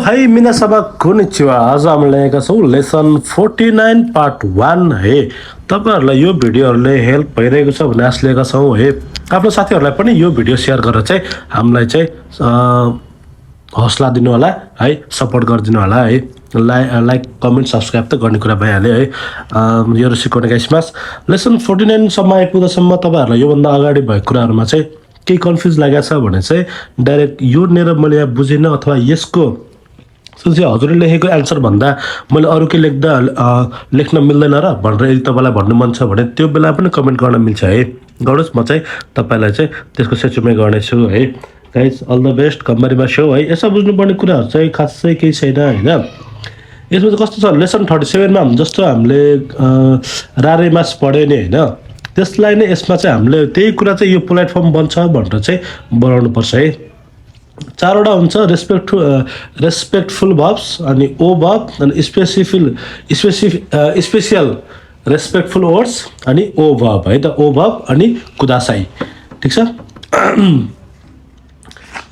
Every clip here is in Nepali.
हाई मिनासाबा कोनिचिवा आज हामीले लिएका छौँ लेसन 49 पार्ट 1 है तपाईहरुलाई यो भिडियोहरुले हेल्प भइरहेको छ भन्ने आशा लिएका छौँ है आफ्नो साथीहरुलाई पनि यो भिडियो शेयर गरेर चाहिँ हामीलाई चाहिँ हौसला दिनु होला है सपोर्ट गरिदिनु होला है लाइक कमेन्ट सब्स्क्राइब त गर्ने कुरा भइहाल्यो है यो सिकाउने गाइसमा लेसन 49 सम्म आइपुग्दासम्म तपाईहरुलाई यो भन्दा अगाडि भएको कुराहरुमा चाहिँ के कन्फ्युज लागेको छ भने चाहिँ डाइरेक्ट यो नेर मैले यहाँ बुझिन अथवा यसको सोचे हजुरले लेखेको आन्सर भन्दा मैले अरु के लेख्न मिल्दैन र भनेर यदि तपाईलाई भन्नु मन छ भने त्यो बेला पनि कमेन्ट गर्न मिल्छ है गरोस् म चाहिँ तपाईलाई चाहिँ त्यसको सचुमै गर्ने छु है गाइस अल द बेस्ट कम्बरीमा शो है यसो बुझ्नुपर्ने कुराहरु चाहिँ खासै केही छैन हैन यसमा चाहिँ कस्तो छ लेसन 37 मा जस्तो हामीले रारे मास पढ्यो नि हैन त्यसलाई नै यसमा चाहिँ हामीले त्यही कुरा चाहिँ यो प्लेटफर्म बन्छ भनेर चाहिँ बनाउनु पर्छ है चारवटा हुन्छ रेस्पेक्टफुल भर्ब्स अनि ओ भर्ब अनि स्पेशल रेस्पेक्टफुल वर्ड्स अनि ओ भर्ब है त ओ भर्ब अनि कुदासाई ठीक छ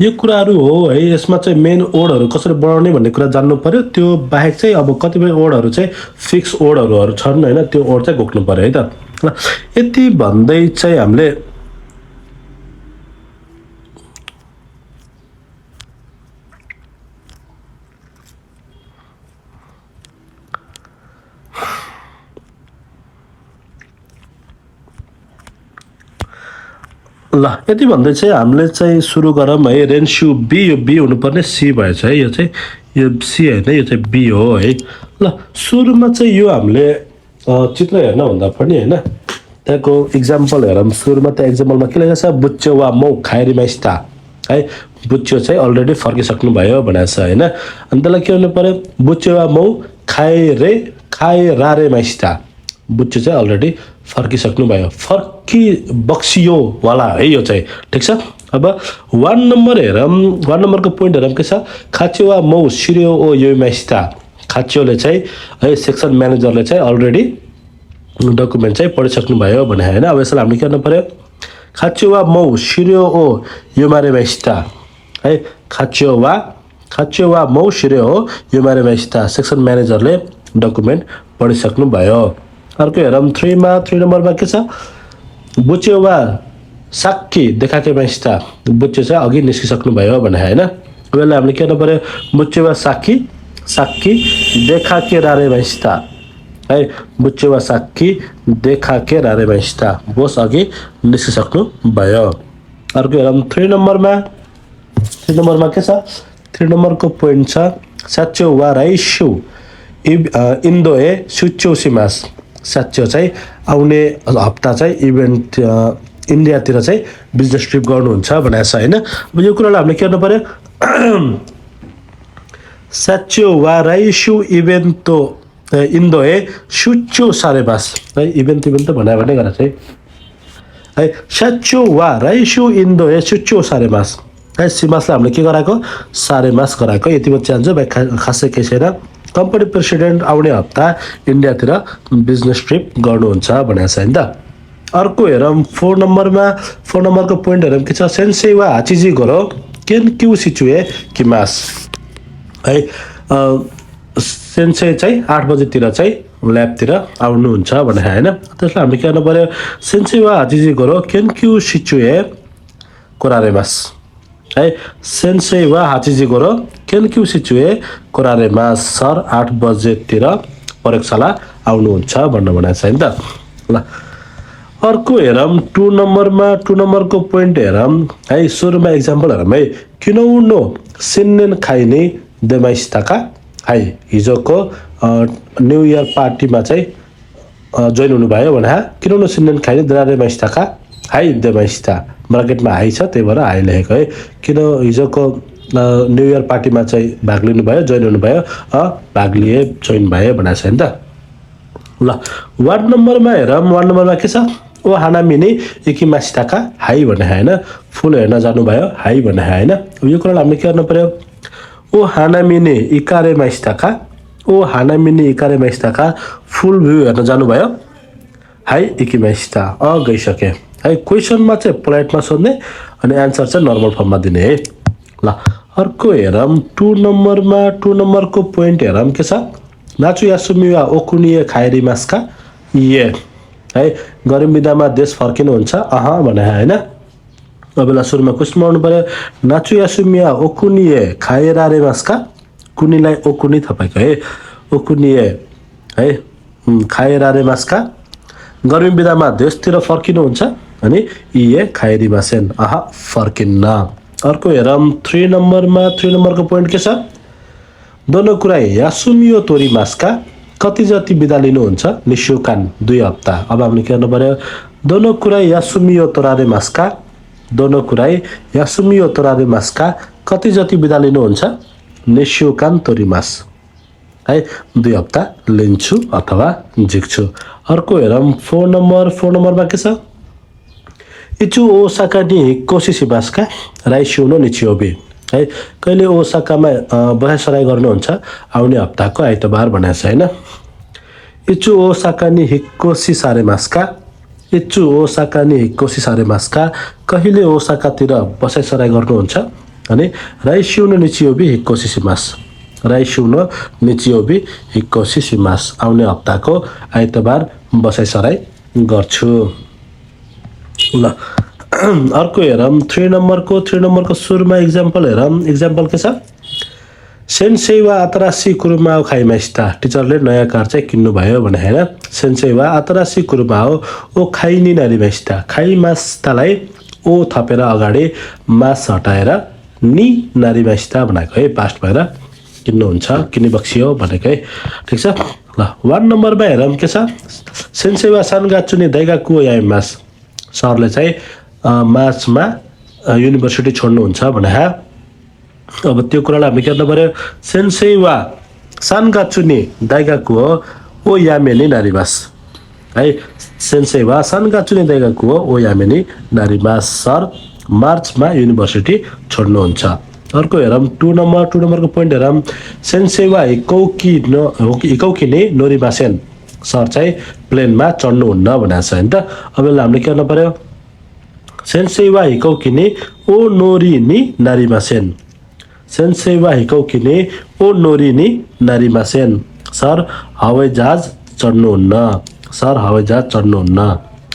यो कुराहरु हो है यसमा चाहिँ मेन वर्डहरु कसरी बनाउने भन्ने कुरा जान्नु पर्यो त्यो बाहेक चाहिँ अब कतिपय वर्डहरु चाहिँ फिक्स वर्डहरु छन् हैन त्यो वर्ड चाहिँ घोक्नु पर्यो है त यति भन्दै चाहिँ हामीले ल यति भन्दै चाहिँ हामीले चाहिँ सुरु गरौँ है रेन्स्यू बी यो बी हुनुपर्ने सी भएछ है यो चाहिँ यो सी हैन यो चाहिँ बी हो है ल सुरुमा चाहिँ यो हामीले चित्र हेर्न भन्दा पनि हैन त्यहाँको एक्जाम्पल हेरौँ सुरुमा त एक्जाम्पलमा के लेखेको छ बुच्चो वा मौ खाएरी माइस्ता है बुच्चो चाहिँ अलरेडी फर्किसक्नु भयो भनेको छ हैन अनि त्यसलाई के गर्नु पर्यो बुच्चो वा मौ खाए रारे माइस्ता बुच्चो चाहिँ अलरेडी फर्किसक्नु भयो फर्की बक्सियो वाला है यो चाहिँ ठीक छ अब 1 नम्बर हेरौँ 1 नम्बरको पोइन्ट हेरौँ के छ खाच्यो वा मौ सिर्यो ओ यो माइस्ता खाच्योले चाहिँ है सेक्सन म्यानेजरले चाहिँ अलरेडी डकुमेन्ट चाहिँ पढिसक्नु भयो भने हैन अब यसलाई हामीले के गर्नु पर्यो खाच्यो वा मौ सिर्यो ओ यो मारे माइस्ता है खाच्यो वा मौ सिर्यो ओ यो मारे माइस्ता सेक्सन म्यानेजरले डकुमेन्ट पढिसक्नु भयो अर्को हेरौँ 3 नम्बरमा के छ बुच्यो वा साक्की देखाके माइस्ता बुच्यो चाहिँ अघि निस्किसक्नु भयो भने हैन अब यसलाई हामीले के गर्नु पर्यो बुच्यो वा साक्की देखाके रारे माइस्ता है बुच्यो वा साक्की देखाके रारे माइस्ता बोस अघि निस्किसक्नु भयो अर्को हेरौँ 3 नम्बरमा के छ 3 नम्बरको पोइन्ट छ साच्यो वा राइस्यू इन्दो ए सुच्यो सिमास साच्यो चाहिँ आउने हप्ता चाहिँ इभेन्ट इन्डियातिर चाहिँ बिजनेस ट्रिप गर्नुहुन्छ भनेको छ हैन अब यो कुरालाई हामीले के गर्नु पर्यो साच्यो वा राइस्यू इभेन्टो इन्दो ए सुच्यो सारेमास है इभेन्ट बनायो भने गरेर चाहिँ है साच्यो वा राइस्यू इन्दो ए सुच्यो सारेमास है सिमासलाई हामीले के गराएको सारेमास गराएको यति मात्र जान्छ भाइ खासै केही छैन कम्पनी प्रेसिडेन्ट आउने हप्ता इन्डियातिर बिजनेस ट्रिप गर्नुहुन्छ भनेको छ हैन त अर्को हेरौँ 4 नम्बरको पोइन्ट हेरौँ के छ सेन्सेई वा हाचिजी गोरो केन क्यु सिचुए किमास है सेन्सेई चाहिँ 8 बजेतिर चाहिँ ल्याबतिर आउनुहुन्छ भने हैन त्यसलाई हामीले के गर्नु पर्यो सेन्सेई वा हाचिजी गोरो केन क्यु सिचुए कोरारेमास है सेन्सेई वा हाचिजी गोरो केन क्यु सिचुए कोरारेमास सर 8 बजेतिर प्रयोगशाला आउनुहुन्छ भन्नु भनेको छ हैन त ल अर्को हेरौँ 2 नम्बरको पोइन्ट हेरौँ है सुरुमा एक्जाम्पल हेरौँ है किनौनो सिन्नेन खाइने देमाइस्ताका है हिजोको न्यू इयर पार्टीमा चाहिँ जोइन हुनुभयो भने किनौनो सिन्नेन खाइने द्रारे माइस्ताका हाई देमाइस्ता मार्केटमा हाई छ त्यही भएर हाई लेखेको है किन हिजोको न्यू इयर पार्टीमा चाहिँ भाग लिनुभयो जोइन हुनुभयो भाग लिए जोइन भयो भनेको छ नि त ल 1 नम्बरमा हेरौँ 1 नम्बरमा के छ ओ हानामिनी इकिमास्ताका हाई भने हैन फुल हेर्न जानुभयो हाई भने हैन यो कुरालाई हामीले के गर्नु पर्यो ओ हानामिनी इकारे माइस्ताका फुल भ्यू हेर्न जानुभयो हाई इकिमास्ता गइसके है क्वेशनमा चाहिँ पोलाइटमा सोध्ने अनि आन्सर चाहिँ नर्मल फर्ममा दिने है ल अर्को हेरौँ 2 नम्बरमा 2 नम्बरको पोइन्ट हेरौँ के छ नाचु यासुमी वा ओकुनिए खाइरिमास्का ये है गरम बिदामा देश फर्किनुहुन्छ भने हैन अबेला सुरुमा क्वेशन आउनु पर्यो नाचु यासुमी वा ओकुनिए खाइरारेमास्का कुनीलाई ओकुनी तपाईको है ओकुनिए है खाइरारेमास्का गर्मी बिदामा देशतिर फर्किनुहुन्छ अनि इए खाइरिमासेन फर्किन्न अर्को हेरौँ 3 नम्बरमा 3 नम्बरको पोइन्ट के छ दोनो कुरा यासुमियो तोरिमास्का कति जति बिदा लिनुहुन्छ निशुकान 2 हप्ता अब हामीले के गर्नु पर्यो दोनो कुरा यासुमियो तोरारेमास्का दोनो कुरा यासुमियो तोरारेमास्का कति जति बिदा लिनुहुन्छ निशुकान तोरिमास है 2 हप्ता लिन्छु अथवा झिक्छु अर्को हेरौँ 4 नम्बरमा के छ इचु ओसाका नि कोसिसिमास्का राइस्यू नो निचियोबी है कहिले ओसाकामा बसाइसराई गर्नुहुन्छ आउने हप्ताको आइतबार भनेछ हैन इचु ओसाका नि हिक्कोसी सारेमास्का इचु ओसाका नि हिक्कोसी सारेमास्का कहिले ओसाकातिर बसाइसराई गर्नुहुन्छ अनि राइस्यू नो निचियोबी हिक्कोसिसिमास राइस्यू नो निचियोबी हिक्कोसिसिमास आउने हप्ताको आइतबार बसाइसराई गर्छु ल अर्को हेरौँ 3 नम्बरको सुरुमा एक्जाम्पल हेरौँ एक्जाम्पल के छ सेन्सेई वा आतरासी कुरुमा खाइमास्ता टिचरले नयाँ कार चाहिँ किन्नु भयो भने हैन सेन्सेई वा आतरासी कुरुमा ओ खाइनी नारिमास्ता खाइमास्तालाई ओ थपेर अगाडि मास हटाएर नि नारिमास्ता भनेको है पास्ट भएर किन्नुहुन्छ किन्ने बक्सियो भनेको है ठीक छ ल 1 नम्बरमा हेरौँ के छ सेन्सेई वा सानगाचुनी दाइगाकु याइमास सरले चाहिँ मार्चमा युनिभर्सिटी छोड्नुहुन्छ भने अब त्यो कुरालाई हामीले के गर्नु पर्यो सेन्सेई वा सानगाचुनी दाइगाकु ओ यामेनी नारिमास है सेन्सेई वा सानगाचुनी दाइगाकु ओ यामेनी नारिमास सर मार्चमा युनिभर्सिटी छोड्नुहुन्छ अर्को हेरौँ 2 नम्बरको पोइन्ट हेरौँ सेन्सेई वा हिकौकी नि नोरिमासेन सर चाहिँ प्लेनमा चढ्नुहुन्न भनेको छ हैन त अब हामीले के गर्नु पर्यो सेन्सेई वा हिकौकी नि ओ नोरी नि नारिमासेन सेन्सेई वा हिकौकी नि ओ नोरी नि नारिमासेन सर हवाई जहाज चढ्नुहुन्न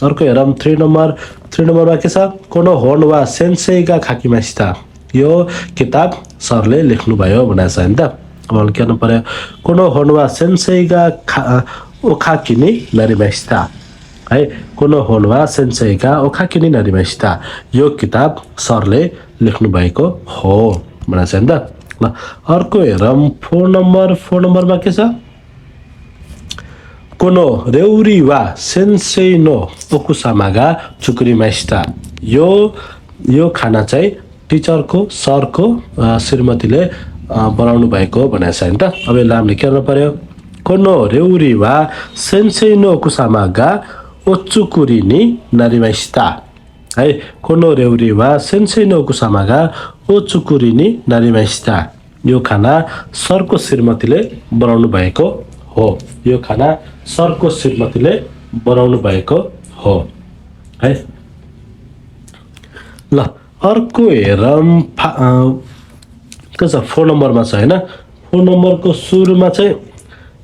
अर्को हेरौँ 3 नम्बरमा के छ कोनो होन वा सेन्सेई गा खाकिमास्ता यो किताब सरले लेख्नु भयो भनेको छ हैन त अब हामीले के गर्नु पर्यो कोनो होन वा सेन्सेई गा ओखाकिनी नारिमास्ता है कोनो होनवा सेन्सेइका ओखाकिनी नारिमास्ता यो किताब सरले लेख्नु भएको हो भनेको छ नि त ल अर्को हेरौँ 4 नम्बरमा के छ कोनो रेउरी वा सेन्सेई नो ओकुसामागा चुकुरिमास्ता यो खाना चाहिँ टिचरको सरको श्रीमतीले बनाउनु भएको भनेको छ नि त अब यसलाई हामीले के गर्नु पर्यो कोनो रेउरी वा सेन्सेई नो ओकुसामागा ओचुकुरी नि नारिमास्ता है कोनो रेउरी वा सेन्सेई नो ओकुसामागा ओचुकुरी नि नारिमास्ता यो खाना सरको श्रीमतीले बनाउनु भएको हो यो खाना सरको श्रीमतीले बनाउनु भएको हो है ल अर्को हेरौँ के छ 4 नम्बरमा छ हैन 4 नम्बरको सुरुमा चाहिँ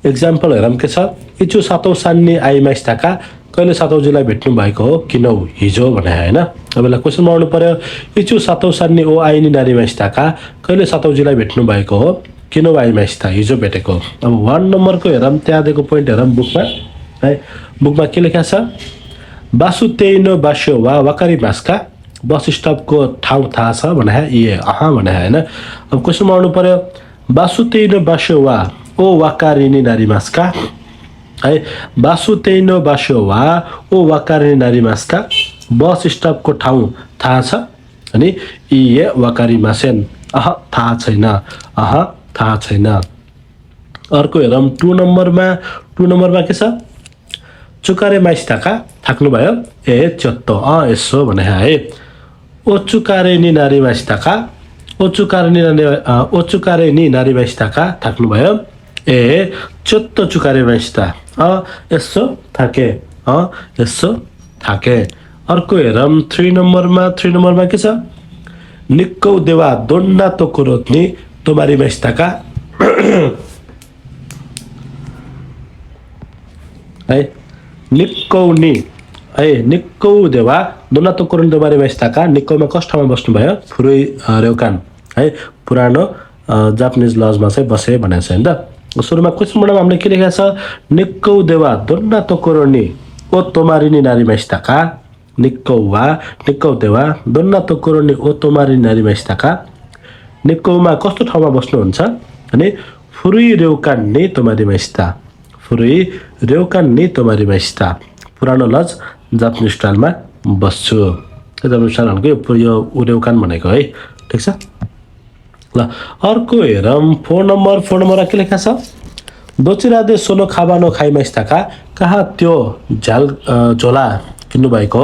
एक्जाम्पल हेरौँ के छ इचु सातौं सान्नी आइमास्ताका कहिले सातौँजीलाई भेट्नु भएको हो किनौ हिजो भने हैन अब यसलाई क्वेशनमा आउनु पर्यो इचु सातौं सान्नी ओ आइनी नारिमास्ताका कहिले सातौँजीलाई भेट्नु भएको हो किनौ आइमास्ता हिजो भेटेको अब 1 नम्बरको हेरौँ त्यहाँ दिएको पोइन्ट हेरौँ बुकमा है बुकमा के लेखा छ बासुतेइनो बास्यो वा वाकारिमास्का बस स्टपको ठाउँ थाहा छ भने भने हैन अब क्वेशनमा आउनु पर्यो बासुतेइनो बास्यो वा ओ वाकारिनी नारिमास्का है बासुतेइनो बास्यो वा ओ वाकारिनी नारिमास्का बस स्टपको ठाउँ थाहा छ अनि इए वाकारिमासेन थाहा छैन अर्को हेरौँ 2 नम्बरमा के छ चुकारे माइस्ताका थाक्नु भयो चत्तो यसो भने है ओचुकारे नि नारिमास्ताका ओचुकारे नि नारिमास्ताका थाक्नु भयो चोत्तो चुकारे माइस्ता यसो थाके अर्को हेरौँ 3 नम्बरमा के छ निक्कौ देवा दोन्ना तोकोरो नि तोमारिमासिता का है निक्कौ नि है निक्कौ देवा दोन्ना तोकोरो नि तोमारिमासिता का निक्कौमा कस ठाउँमा बस्नु भयो फुरुई रेउकान है पुरानो जापानिज लजमा चाहिँ बसे भनेको छ हैन त सुरुमा क्वेशनमा हामीले के लेखेको छ निक्कौ देवा दोन्ना तोकोरो नि ओ तोमारी नि नारीमासिता का निक्कौ देवा दोन्ना तोकोरो नि ओ तोमारी नारीमासिता का निक्कौमा कस्तो ठाउँमा बस्नुहुन्छ अनि फुरुई रेउकान नि तोमारिमासिता फुरुई रेउकान नि तोमारिमासिता पुरानो लज जापानिज स्टाइलमा बस्छु जापानिज स्टाइलको यो रेउकान भनेको है ठीक छ ल अर्को हेरौँ फोन नम्बर के लेखा छ दोचिरादे सोनो खाबानो खाइमासिता का कहाँ त्यो झोला किन्नु भएको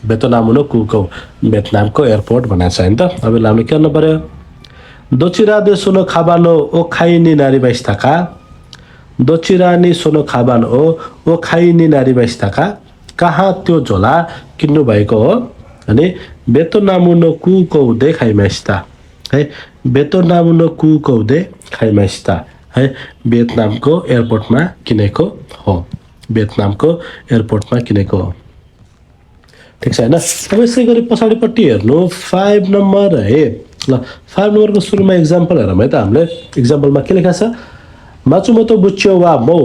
बेतनामुनो कुकौ भियतनामको एयरपोर्ट भनेको छ हैन त अब हामीले के गर्नु पर्यो दोचिरादे सोनो खाबानो ओ खाइनी नारीमासिता का दोचिरानी सोनो खाबानो ओ खाइनी नारीमासिता का कहाँ त्यो झोला किन्नु भएको हो अनि बेतनामुनो कुकौ दे खाइमासिता है बेतनामुनो कुकौ दे खाइमासिता है भियतनामको एयरपोर्टमा किनेको हो भियतनामको एयरपोर्टमा किनेको हो ठीक छ हैन अब यसै गरी पछाडिपट्टि हेर्नु 5 नम्बर है ल 5 नम्बरको सुरुमा एक्जाम्पल हेरौँ है त हामीले एक्जाम्पलमा के लेखा छ माचुमोतो बुच्यो वा मो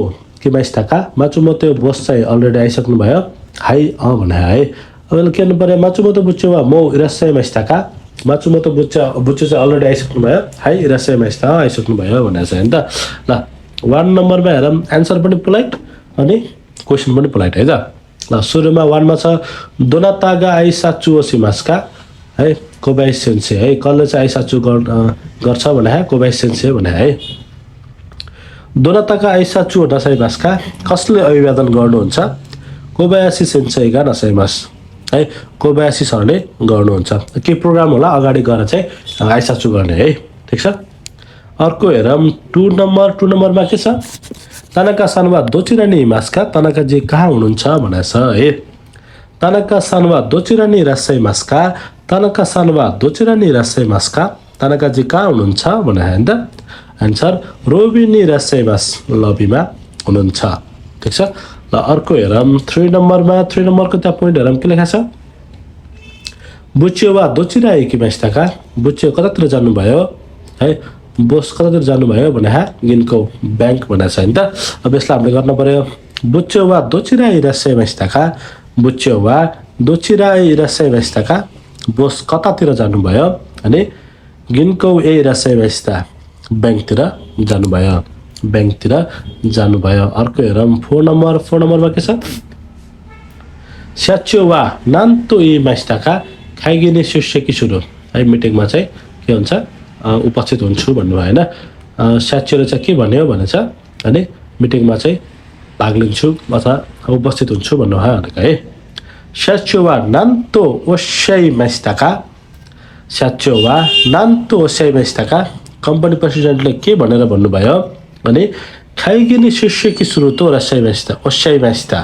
किमासिता का माचुमोतो बोस चाहिँ अलरेडी आइसक्नु भयो हाई भने है अब के गर्नु पर्यो माचुमोतो बुच्यो वा मो इरास्साइमासिता का माचुमोतो बुच्यो चाहिँ अलरेडी आइसक्नु भयो हाई इरास्साइमासिता आइसक्नु भयो भनेको छ हैन त ल 1 नम्बरमा हेरौँ आन्सर पनि पोलाइट अनि क्वेशन पनि पोलाइट है त ल सुरुमा 1 मा छ दोनातागा आइसाचु ओसिमास्का है कोबाइ सेन्से है कसले चाहिँ आइसाचु गर्छ भने है कोबाइ सेन्से भने है दोनातागा आइसाचु नसाइमास्का कसले अभिवादन गर्नुहुन्छ कोबायासी सेन्सेगा नसाइमास है कोबायासी सरले गर्नुहुन्छ के प्रोग्राम होला अगाडि गएर चाहिँ आइसाचु गर्ने है ठीक छ अर्को हेरौँ 2 नम्बरमा के छ तानाका सानवा दोचिरानी मास्का तानाका जी कहाँ हुनुहुन्छ भनेको छ है तानाका सानवा दोचिरानी रासाइ मास्का तानाका सानवा दोचिरानी रासाइ मास्का तानाका जी कहाँ हुनुहुन्छ भने हैन त आन्सर रोबिनी रासाइ मास लबीमा हुनुहुन्छ ठीक छ ल अर्को हेरौँ 3 नम्बरको त्यहाँ पोइन्ट हेरौँ के लेखा छ बुच्यो वा दोचिरा एकिमासिता का बुच्यो कतातिर जानुभयो है बोस कतातिर जानुभयो भने गिनको ब्याङ्क भनेको छ हैन त अब यसलाई हामीले गर्न पर्यो बुच्यो वा दोचिरा इरास्साइमासिता का बुच्यो वा दोचिरा इरास्साइमासिता का बोस कतातिर जानुभयो अनि गिनको ए इरास्साइमासिता ब्याङ्कतिर जानुभयो अर्को हेरौँ 4 नम्बरमा के छ स्याच्यो वा नान्तो इमासिता का खाइगिने शिष्यकी सुरु है मिटिङमा चाहिँ के हुन्छ उपस्थित हुन्छु भन्नु हैन स्याच्योले चाहिँ के भन्यो भनेछ अनि मिटिङमा चाहिँ भाग लिन्छु अथवा उपस्थित हुन्छु भन्नु भयो भनेको है स्याच्यो वा नान्तो ओसाइमासिता का स्याच्यो वा नान्तो ओसाइमासिता का कम्पनी प्रेसिडेन्टले के भनेर भन्नुभयो भने खाइगिने शिष्यकी सुरु तो ओसाइमासिता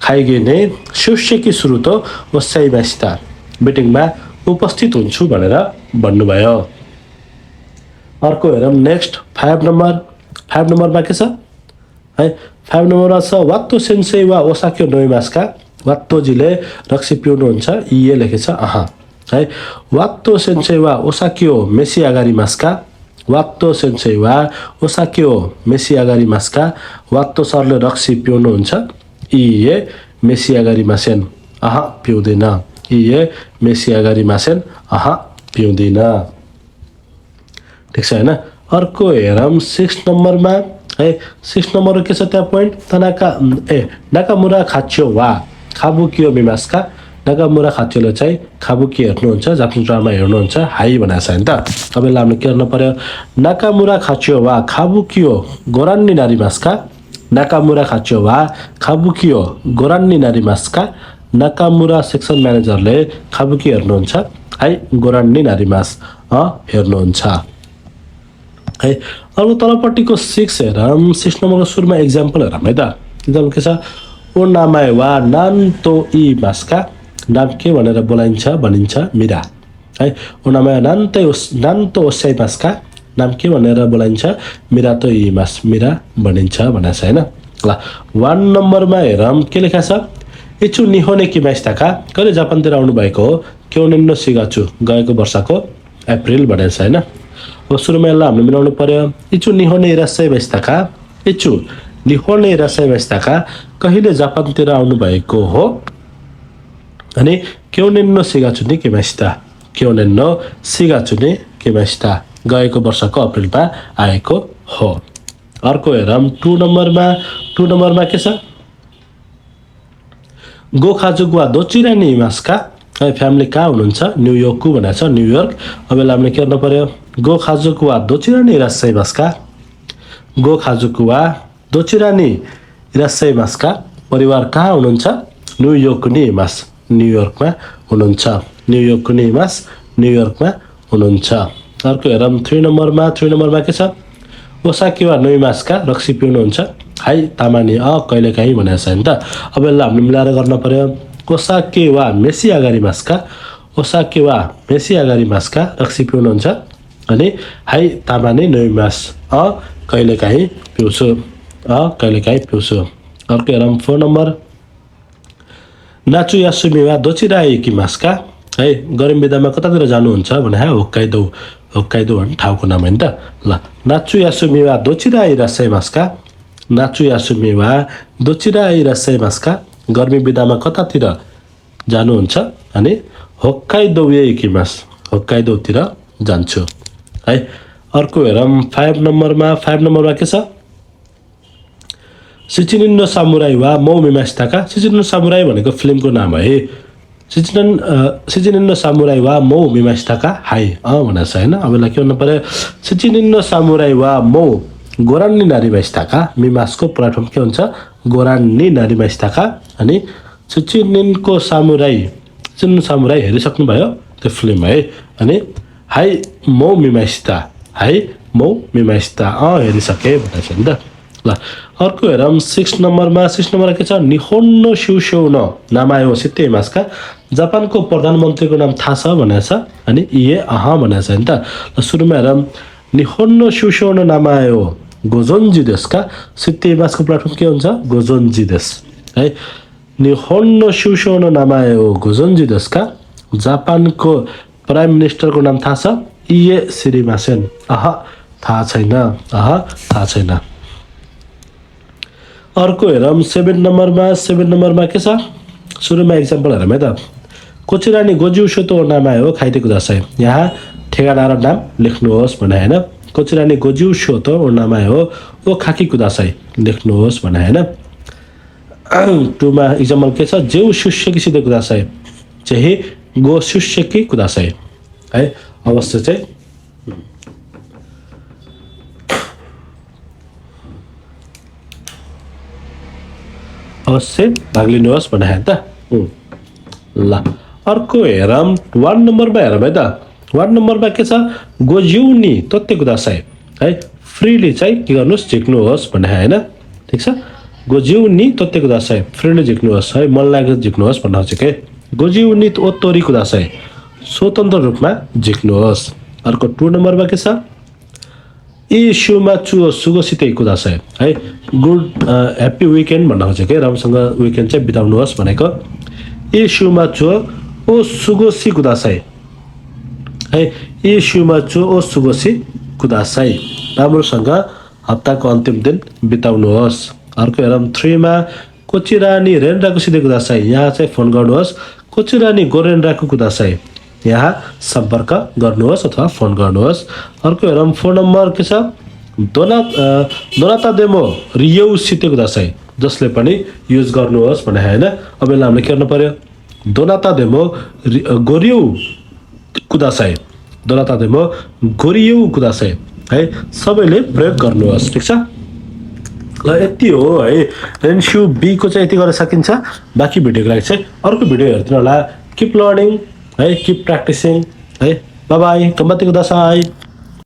खाइगिने शिष्यकी सुरु तो ओसाइमासिता मिटिङमा उपस्थित हुन्छु भनेर भन्नुभयो अर्को हेरौँ नेक्स्ट 5 नम्बरमा के छ है 5 नम्बरमा छ वात्तो सेन्सेई वा ओसाक्यो नोइमास्का वात्तोजीले रक्सी पिउनुहुन्छ इए लेखेछ है वात्तो सेन्सेई वा ओसाक्यो मेसी आगारिमास्का वात्तो सेन्सेई वा ओसाक्यो मेसी आगारिमास्का वात्तो सरले रक्सी पिउनुहुन्छ इए मेसी आगारिमासेन पिउँदैन इए मेसी आगारिमासेन पिउँदैन ठीक छ हैन अर्को हेरौँ 6 नम्बरमा है 6 नम्बर के छ त्यहाँ पोइन्ट नाकामुरा खाच्यो वा खाबुकियो मिमास्का नाकामुरा खाच्योले चाहिँ खाबुकी हेर्नुहुन्छ जापानिज ड्रामा हेर्नुहुन्छ हाई भनेको छ हैन त तपाईलाई हामीले के गर्न पर्यो नाकामुरा खाच्यो वा खाबुकियो गोरान्नी नारीमास्का नाकामुरा खाच्यो वा खाबुकियो गोरान्नी नारीमास्का नाकामुरा सेक्सन म्यानेजरले खाबुकी हेर्नुहुन्छ है गोरान्नी नारीमास हेर्नुहुन्छ है अर्को तलपट्टिको 6 हेरौँ 6 नम्बरको सुरुमा एक्जाम्पल हेरौँ है त एक्जाम्पल के छ ओ नामाय वा नान्तो इ मास्का नाम के भनेर बोलाइन्छ भनिन्छ मिरा है उनामा नान्तो ओसाइमास्का नाम के भनेर बोलाइन्छ मिरातो इमास मिरा भनिन्छ भनेको छ हैन ल 1 नम्बरमा हेरौँ के लेखा छ इचु निहोने किमाइस्ताका कहिले जापानतिर आउनु भएको हो क्योनेन्नो सिगाचु गएको वर्षको अप्रिल भनेको छ हैन अब सुरुमा यसलाई हामीले मिलाउनु पर्यो इचु निहोने इरासाइ माइस्ताका इचु निहोने इरासाइ माइस्ताका कहिले जापानतिर आउनु भएको हो अनि क्योनेन्नो सिगाचु नि किमाइस्ता क्योनेन्नो सिगाचु नि किमाइस्ता गएको वर्षको अप्रिलमा आएको हो अर्को हेरौँ 2 नम्बरमा के छ गोखाजुगुवा दोचिरा नि इमास्का है फ्यामिली कहाँ हुनुहुन्छ न्युयोर्कको भनेको छ न्युयोर्क अब यसलाई हामीले के गर्नु पर्यो गोखाजुगुवा दोचिरा नि इरासाइ मास्का गोखाजुगुवा दोचिरा नि इरासाइ मास्का परिवार कहाँ हुनुहुन्छ न्युयोर्क नि इमास न्युयोर्कमा हुनुहुन्छ न्युयोर्क नि इमास न्युयोर्कमा हुनुहुन्छ अर्को हेरौँ 3 नम्बरमा के छ ओसाकिवा नोइमासका रक्सी पिउनुहुन्छ हाई तामानी कहिलेकाहीँ भनेको छ नि त अब यसलाई हामीले मिलाएर गर्न पर्यो ओसाकेवा मेसी अगाडि मासका ओसाकेवा मेसी अगाडि मासका रक्सी पिउनुहुन्छ अनि हाई तामानी नोइमास कहिलेकाहीँ पिउँछु अर्को हेरौँ 4 नम्बर नाचु यासुमिवा दोचिराई किमास्का है गर्मी बिदामा कतातिर जानुहुन्छ भने होक्काइदो भन्ने ठाउँको नाम हैन त ल नाचु यासुमिवा दोचिराई इरासाइ मास्का नाचु यासुमिवा दोचिराई इरासाइ मास्का गर्मी बिदामा कतातिर जानुहुन्छ अनि होक्काइदो होक्काइदोतिर जान्छु है अर्को हेरौँ 5 नम्बरमा के छ सिचिनिन्नो सामुराई वा मौमिमास्ताका सिचिनिन्नो सामुराई भनेको फिल्मको नाम है सिचिनिन्नो सामुराई वा मौमिमास्ताका हाई भनेको छ हैन अब यसलाई के भन्नु पर्यो सिचिनिन्नो सामुराई वा मौ गोरान्नी नारीमास्ताका मिमासको प्लेटफर्म के हुन्छ गोरान्नी नारीमास्ताका अनि सिचिनिन्को सामुराई हेरिसक्नु भयो त्यो फिल्म है अनि हाई मौमिमास्ता हेरिसके भनेको छ नि त ल अर्को हेरौँ 6 नम्बरमा के छ निहोन्नो शिउशौनो नामायो सित्ते मास्का जापानको प्रधानमन्त्रीको नाम थाहा छ भनेको छ अनि भनेको छ नि त सुरुमा हेरौँ निहोन्नो शिउशौनो नामायो गोजोन्जी देशका सित्ते मासको प्लेटफर्म के हुन्छ गोजोन्जी देश है निहोन्नो शिउशौनो नामायो गोजोन्जी देशका जापानको प्राइम मिनिस्टरको नाम थाहा छ श्रीमासेन थाहा छैन अर्को हेरौँ 7 नम्बरमा के छ सुरुमा एक्जाम्पल हेरौँ है त कोचिरानी गोजिउसोतो नामायो खाइते कुदासाई यहाँ ठेगाना र नाम लेख्नुहोस् भने हैन कोचिरानी गोजिउसोतो नामायो ओ खाकी कुदासाई लेख्नुहोस् भने हैन 2 मा एक्जाम्पल के छ जेउ सुष्यकी सिधे कुदासाई चाहिँ गो सुष्यकी कुदासाई है अवश्य चाहिँ अवश्य भाग लिनुहोस् भने हैन त ल अर्को हेरौँ 1 नम्बरमा हेरौँ है त 1 नम्बरमा के छ गोजिउनी तत्ते कुदासाई है फ्रीली चाहिँ के गर्नुहोस् झिक्नुहोस् भने हैन ठीक छ गोजिउनी तत्ते कुदासाई फ्रीली झिक्नुहोस् है मन लागेको झिक्नुहोस् भन्नु खोजेको के गोजिउनी ओतोरी कुदासाई स्वतन्त्र रूपमा झिक्नुहोस् अर्को 2 नम्बरमा के छ इशुमाचु सुगोसितै कुदासाई है गुड ह्याप्पी विकेन्ड भन्न खोजेको के राम्रोसँग विकेन्ड चाहिँ बिताउनुहोस् भनेको इशुमाचु ओ सुगोसी कुदासाई है इशुमाचु ओ सुगोसी कुदासाई राम्रोसँग हप्ताको अन्तिम दिन बिताउनुहोस् अर्को हेरौँ 3 मा कोचिरानी रेनराकु सिधै कुदासाई यहाँ चाहिँ फोन गर्नुहोस् कोचिरानी गोरेनराकु कुदासाई यहाँ सम्पर्क गर्नुहोस् अथवा फोन गर्नुहोस् अर्को हेरौँ 4 नम्बर के छ दोनाता डेमो रियौ सिते कुदासाई जसले पनि युज गर्नुहोस् भने हैन अब यसलाई हामीले के गर्नु पर्यो दोनाता डेमो गोरियौ कुदासाई है सबैले प्रयोग गर्नुहोस् ठीक छ ल यति हो है रेन्स्यू बी को चाहिँ यति गर्न सकिन्छ बाँकी भिडियोको लागि चाहिँ अर्को भिडियो हेर्दिनु होला किप लर्निङ है किप प्र्याक्टिसिङ है बाइ बाइ गम्बती कुदासाई